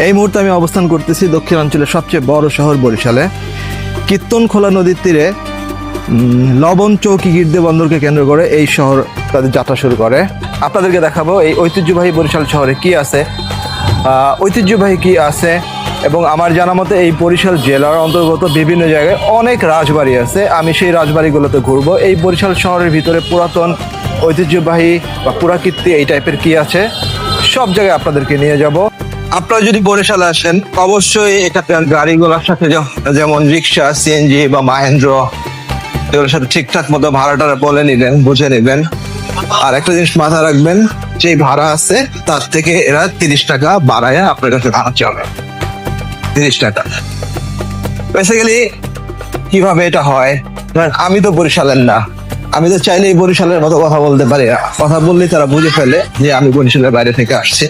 এই মুহূর্তে আমি অবস্থান করতেছি দক্ষিণাঞ্চলের সবচেয়ে বড় শহর বরিশালে। কীর্তনখোলা নদীর তীরে লবণ চৌকি গির্দে বন্দরকে কেন্দ্র করে এই শহর তাদের যাত্রা শুরু করে। আপনাদেরকে দেখাবো এই ঐতিহ্যবাহী বরিশাল শহরে কি আছে, ঐতিহ্যবাহী কি আছে। এবং আমার জানা মতে এই বরিশাল জেলার অন্তর্গত বিভিন্ন জায়গায় অনেক রাজবাড়ি আছে। আমি সেই রাজবাড়িগুলোতে ঘুরবো। এই বরিশাল শহরের ভিতরে পুরাতন, ঐতিহ্যবাহী বা পুরাকীর্তি এই টাইপের কি আছে সব জায়গায় আপনাদেরকে নিয়ে যাব। আপনারা যদি বরিশালে আসেন অবশ্যই এখানকার গাড়িগুলোর সাথে যেমন রিক্সা, সিএনজি বা মাহেন্দ্র এগুলোর সাথে ঠিকঠাক মতো ভাড়াটা বলে নিবেন, বুঝে নেবেন। আর একটা জিনিস মাথায় রাখবেন, যে ভাড়া আছে তার থেকে এরা 30 টাকা বাড়ায় আপনার কাছে ভাড়া চাবে। 30 টাকা বেসিক্যালি কিভাবে এটা হয়, আমি তো বরিশালের না, আমি তো চাইলেই বরিশালের মতো কথা বলতে পারি। কথা বললেই তারা বুঝে ফেলে যে আমি বরিশালের বাইরে থেকে আসছি।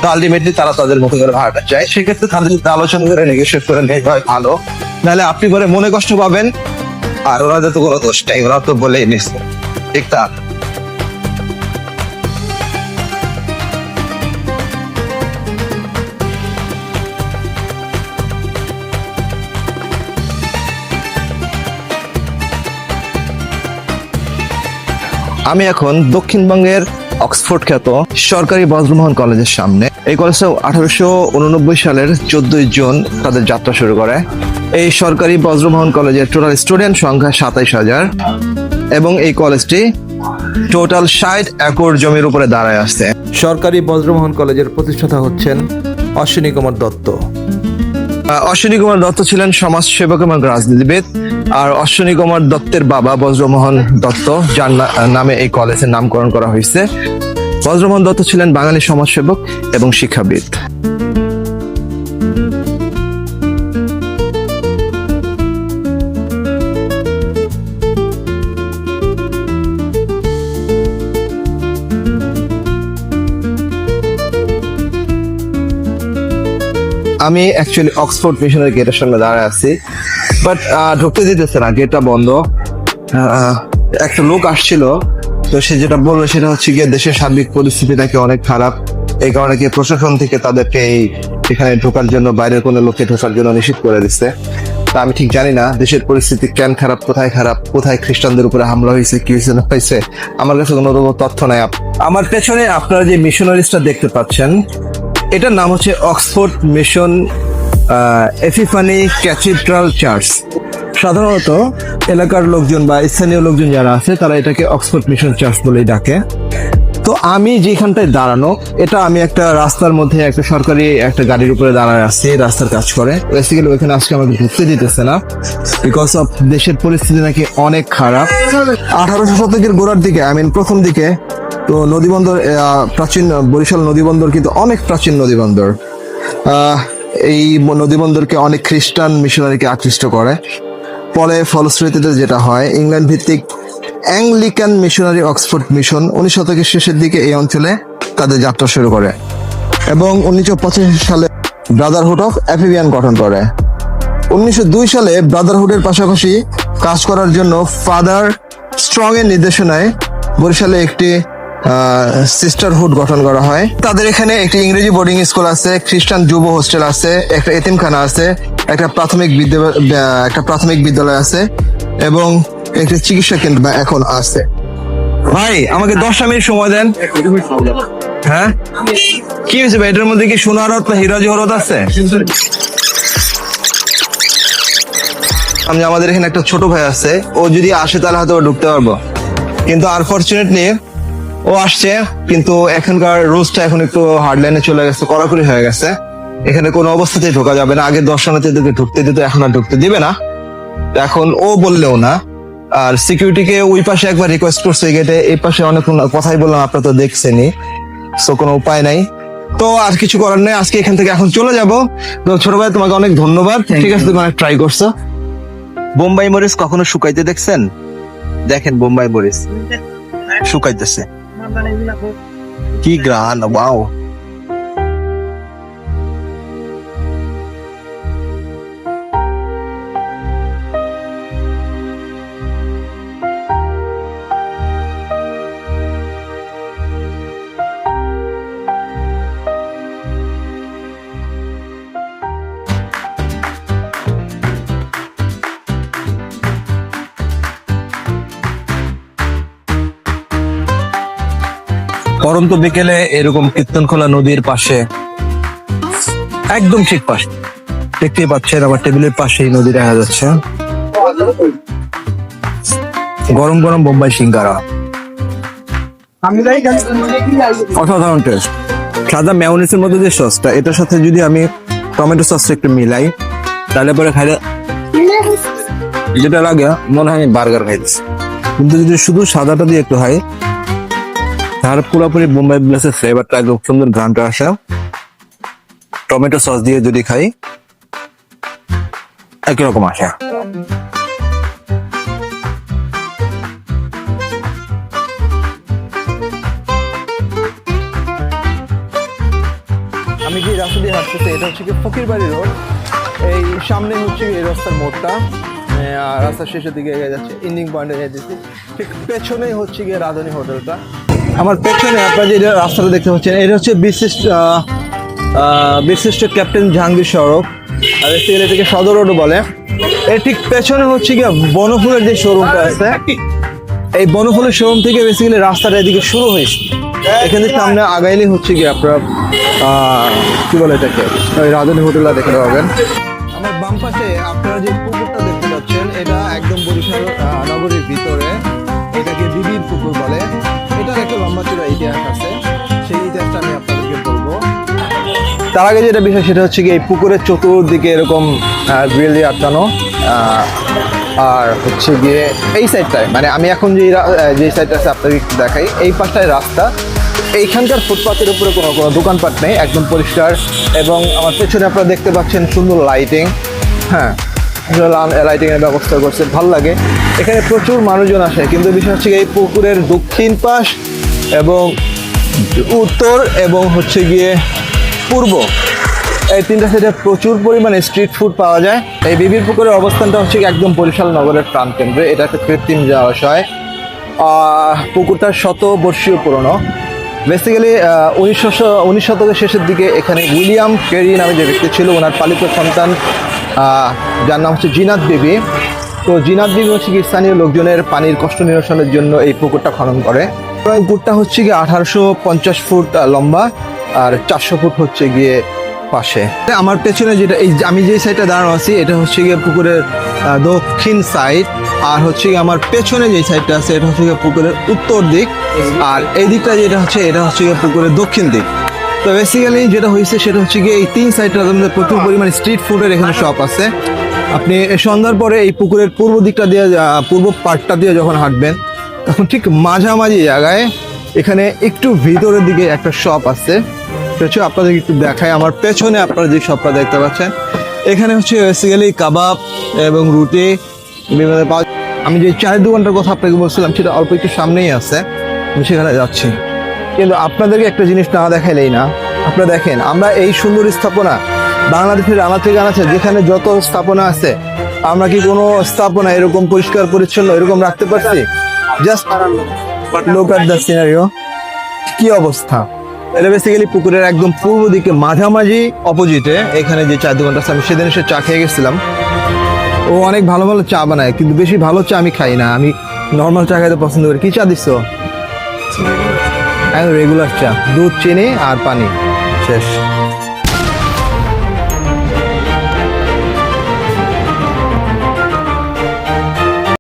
তো আলটিমেটলি তারা তাদের মতো করে ভাড়াটা চায়। সেক্ষেত্রে তাদের সাথে আলোচনা করে নেগোশিয়েট করে নেই হয় ভালো, নাহলে আপনি করে মনে কষ্ট পাবেন। আর ওনাদের তো কোনো দোষ নেই, ওরা তো বলেই নিচ্ছে ঠিক তা। আমি এখন দক্ষিণবঙ্গের অক্সফোর্ড খ্যাত সরকারি বজ্রমোহন কলেজের সামনে। এই কলেজটা 1889 সালের 14 জুন তাদের যাত্রা শুরু করে। এই সরকারি বজ্রমোহন কলেজের টোটাল স্টুডেন্ট সংখ্যা 27,000 এবং এই কলেজটি টোটাল 60 একর জমির উপরে দাঁড়ায় আসছে। সরকারি বজ্রমোহন কলেজের প্রতিষ্ঠাতা হচ্ছেন অশ্বিনী কুমার দত্ত। অশ্বিনী কুমার দত্ত ছিলেন সমাজসেবক এবং রাজনীতিবিদ। আর অশ্বিনী কুমার দত্তের বাবা বজ্রমোহন দত্ত, যার নামে এই কলেজের নামকরণ করা হয়েছে। বজ্রমোহন দত্ত ছিলেন বাঙালি সমাজসেবক এবং শিক্ষাবিদ। আমি অ্যাকচুয়ালি অক্সফোর্ড মিশনের গেটের সামনে দাঁড়ায় আছি, বাট ঢুকতে দিতেছে না, গেটটা বন্ধ। একটা লোক আসছিল, তো সে যেটা বললো সেটা হচ্ছে গিয়ে দেশের সার্বিক পরিস্থিতি নাকি অনেক খারাপ, এই কারণে কি প্রশাসন থেকে তাদেরকে এখানে ঢোকার জন্য, বাইরের কোনো লোককে ঢোকার জন্য নিষিদ্ধ করে দিচ্ছে। তা আমি ঠিক জানি না দেশের পরিস্থিতি কেন খারাপ, কোথায় খ্রিস্টানদের উপরে হামলা হয়েছে, কি হয়েছে না হয়েছে, আমার কাছে কোনো রকম তথ্য নাই। আমার পেছনে আপনারা যে মিশনারিজটা দেখতে পাচ্ছেন, এটার নাম হচ্ছে Oxford mission Epiphany cathedral church. সাধারণত এলাকার লোকজন বা স্থানীয় লোকজন যারা আছে তারা এটাকে অক্সফোর্ড মিশন চার্চ বলেই ডাকে। তো আমি যেখানটায় দাঁড়ানো, এটা আমি একটা রাস্তার মধ্যে একটা সরকারি একটা গাড়ির উপরে দাঁড়ায় আছি, রাস্তার কাজ করে। বেসিক্যালি ওইখানে আজকে আমাকে ঢুকতে দিতেছে না, বিকজ অফ দেশের পরিস্থিতি নাকি অনেক খারাপ। 1800 শতকের গোড়ার দিকে, প্রথম দিকে তো নদীবন্দর, প্রাচীন বরিশাল নদীবন্দর কিন্তু অনেক প্রাচীন নদীবন্দর। এই নদীবন্দরকে অনেক খ্রিস্টান মিশনারিকে আকৃষ্ট করে। ফলশ্রুতিতে যেটা হয়, ইংল্যান্ড ভিত্তিক অ্যাংলিকান মিশনারি অক্সফোর্ড মিশন 19 শতকের শেষের দিকে এই অঞ্চলে তাদের যাত্রা শুরু করে এবং 1985 সালে ব্রাদারহুড অফ এফিবিয়ান গঠন করে। 1902 সালে ব্রাদারহুডের পাশাপাশি কাজ করার জন্য ফাদার স্ট্রং এর নির্দেশনায় বরিশালে একটি সিস্টারহুড গঠন করা হয়। তাদের এখানে একটি ইংরেজি বোর্ডিং স্কুল আছে, খ্রিস্টান যুব হোস্টেল আছে, একটা এতিমখানা আছে, একটা প্রাথমিক বিদ্যালয় আছে এবং একটি চিকিৎসা কেন্দ্র এখন আছে। ভাই আমাকে 10 মিনিট সময় দেন। হ্যাঁ কি হয়েছে ভাই, এটার মধ্যে কি সোনার রত্ন, হীরা জহরত আছে? আমাদের এখানে একটা ছোট ভাই আছে, ও যদি আসে তাহলে হয়তো ঢুকতে পারবো, কিন্তু আনফরচুনেটলি ও আসছে, কিন্তু এখানকার রুলসটা এখন একটু হার্ড লাইনে চলে গেছে, কড়াকড়ি হয়ে গেছে। এখানে কোনো অবস্থাতেই ঢোকা যাবে না। আগে দর্শনার্থীদেরকে ঢুকতে দিত, এখন আর ঢুকতে দিবে না। এখন ও বললেও না। আর সিকিউরিটিকে ওই পাশে একবার রিকোয়েস্ট করছে গেটে, এই পাশে অনেক কথাই বললাম, আপনারা তো দেখছেনই। সো কোনো উপায় নাই, তো আর কিছু করার নেই। আজকে এখান থেকে এখন চলে যাব। তো ছোট ভাই তোমাকে অনেক ধন্যবাদ, ঠিক আছে, তুমি অনেক ট্রাই করছো। বোম্বাই মরিচ কখনো শুকাইতে দেখছেন? দেখেন বোম্বাই মরিচ শুকাইতেছে, কি গ্রান, ওয়াও। পরন্ত বিকেলে এরকম কীর্তনখোলা নদীর পাশে, একদম ঠিক পাশে দেখতেই পাচ্ছেন, আমার টেবিলের পাশে এই নদী দেখা যাচ্ছে। গরম গরম বোম্বাই সিঙ্গারা, অসাধারণ টেস্ট। সাদা মেয়োনিজের মধ্যে যে সসটা, এটার সাথে যদি আমি টমেটো সসটা একটু মিলাই, তাহলে পরে খাইলে যেটা লাগে মনে হয় বার্গার খাইতেছি। কিন্তু যদি শুধু সাদাটা দিয়ে একটু খাই, তাহলে পুরোপুরি বোম্বাই ব্লেসের ফ্লেভারটা একদম সুন্দর ঘ্রাণটা আসে। টমেটো সস দিয়ে যদি খাই একই রকম আসে। আমি যে রাস্তা দিয়ে হাঁটতেছি এটা হচ্ছে কি ফকিরবাড়ি রোড। এই সামনে হচ্ছে এই রাস্তার মোড়টা, আর রাস্তার শেষের দিকে এগিয়ে যাচ্ছে, ইন্ডিং পয়েন্টে এগিয়ে যাচ্ছে। ঠিক পেছনেই হচ্ছে গিয়ে রাধুনী হোটেলটা। আমার পেছনে আপনারা যে রাস্তাটা দেখতে পাচ্ছেন, এটা হচ্ছে বিশিষ্ট ক্যাপ্টেন জাহাঙ্গীর সড়ক, আর এটাকে সদর রোড বলে। এর ঠিক পেছনে হচ্ছে গিয়ে বনফুলের যে শোরুমটা আছে, এই বনফুলের শোরুম থেকে বেসিক্যালি রাস্তাটা এদিকে শুরু হয়েছে। এখানে সামনে আগাইলে হচ্ছে গিয়ে আপনারা কি বলে এটাকে, ওই রাধুনী হোটেলটা দেখতে পাবেন। আমার বাম পাশে আপনারা যে পুকুরটা দেখতে পাচ্ছেন, এটা একদম বরিশাল নগরীর ভিতরে, এটাকে বিবির পুকুর বলে। এটার একটা লম্বা চূড়া ইতিহাস আছে, সেই ইতিহাসটা আমি আপনাদেরকে বলবো। তার আগে যেটা বিষয় সেটা হচ্ছে কি, এই পুকুরের চতুর্দিকে এরকম গ্রিল দিয়ে আটকানো, আর হচ্ছে গিয়ে এই সাইডটায়, মানে আমি এখন যে সাইডটা আছে আপনাকে একটু দেখাই, এই পাশটায় রাস্তা। এইখানকার ফুটপাথের উপরে কোনো দোকানপাট নেই, একদম পরিষ্কার। এবং আমার পেছনে আপনারা দেখতে পাচ্ছেন সুন্দর লাইটিং, হ্যাঁ লাইটিং এর ব্যবস্থা করছে, ভালো লাগে। এখানে প্রচুর মানুষজন আসে, কিন্তু বিষয় হচ্ছে এই পুকুরের দক্ষিণ পাশ এবং উত্তর এবং হচ্ছে গিয়ে পূর্ব, এই তিনটা সাইডে প্রচুর পরিমাণে স্ট্রিট ফুড পাওয়া যায়। এই বিবির পুকুরের অবস্থানটা হচ্ছে বরিশাল নগরের প্রাণকেন্দ্রে। এটা একটা কৃত্রিম জলাশয়। পুকুরটা শতবর্ষীয় পুরনো। বেসিক্যালি 19 শতকের শেষের দিকে এখানে উইলিয়াম কেরি নামে যে ব্যক্তি ছিল, ওনার পালিত সন্তান যার নাম হচ্ছে জিনাত বিবি। তো জিনাত বিবি হচ্ছে কি স্থানীয় লোকজনের পানির কষ্ট নিরসনের জন্য এই পুকুরটা খনন করে। পুকুরটা হচ্ছে গিয়ে 1850 ফুট লম্বা, আর 400 ফুট হচ্ছে গিয়ে পাশে। আমার পেছনে যেটা, এই আমি যে সাইডটা দাঁড়ানো আছি, এটা হচ্ছে গিয়ে পুকুরের দক্ষিণ সাইড, আর হচ্ছে গিয়ে আমার পেছনে যে সাইডটা আছে এটা হচ্ছে গিয়ে পুকুরের উত্তর দিক, আর এই দিকটা যেটা হচ্ছে এটা হচ্ছে গিয়ে পুকুরের দক্ষিণ দিক। তো বেসিক্যালি যেটা হয়েছে সেটা হচ্ছে গিয়ে এই তিন সাইডটার মধ্যে প্রচুর পরিমাণে স্ট্রিট ফুডের এখানে শপ আছে। আপনি সন্ধ্যার পরে এই পুকুরের পূর্ব দিকটা দিয়ে, পূর্ব পার্টটা দিয়ে যখন হাঁটবেন, তখন ঠিক মাঝামাঝি জায়গায় এখানে একটু ভিতরের দিকে একটা শপ আছে। সেটা আপনাদের একটু দেখায়। আমার পেছনে আপনারা যে শপটা দেখতে পাচ্ছেন, এখানে হচ্ছে বেসিক্যালি কাবাব এবং রুটি বিভিন্ন পাওয়া। আমি যে চায়ের দোকানটার কথা আপনাকে বলছিলাম, সেটা অল্প একটু সামনেই আছে, আমি সেখানে যাচ্ছি। কিন্তু আপনাদেরকে একটা জিনিস না দেখাইলেই না। আপনারা দেখেন, আমরা এই সুন্দর স্থাপনা বাংলাদেশের আনা থেকে আনাচ্ছে, যেখানে যত স্থাপনা আছে, আমরা কি কোনো স্থাপনা এরকম পরিষ্কার পরিচ্ছন্ন এরকম রাখতে পারছি? Just look at the scenario, কি অবস্থা। এটা বেসিক্যালি পুকুরের একদম পূর্ব দিকে মাঝামাঝি অপোজিটে এখানে যে চায়ের দোকানটা আছে। আমি সেদিন এসে চা খেয়ে গেছিলাম। ও অনেক ভালো ভালো চা বানায়, কিন্তু বেশি ভালো চা আমি খাই না, আমি নর্মাল চা খাইতে পছন্দ করি। কি চা দিচ্ছ? রেগুলার চা, দুধ, চিনি আর পানি, শেষ।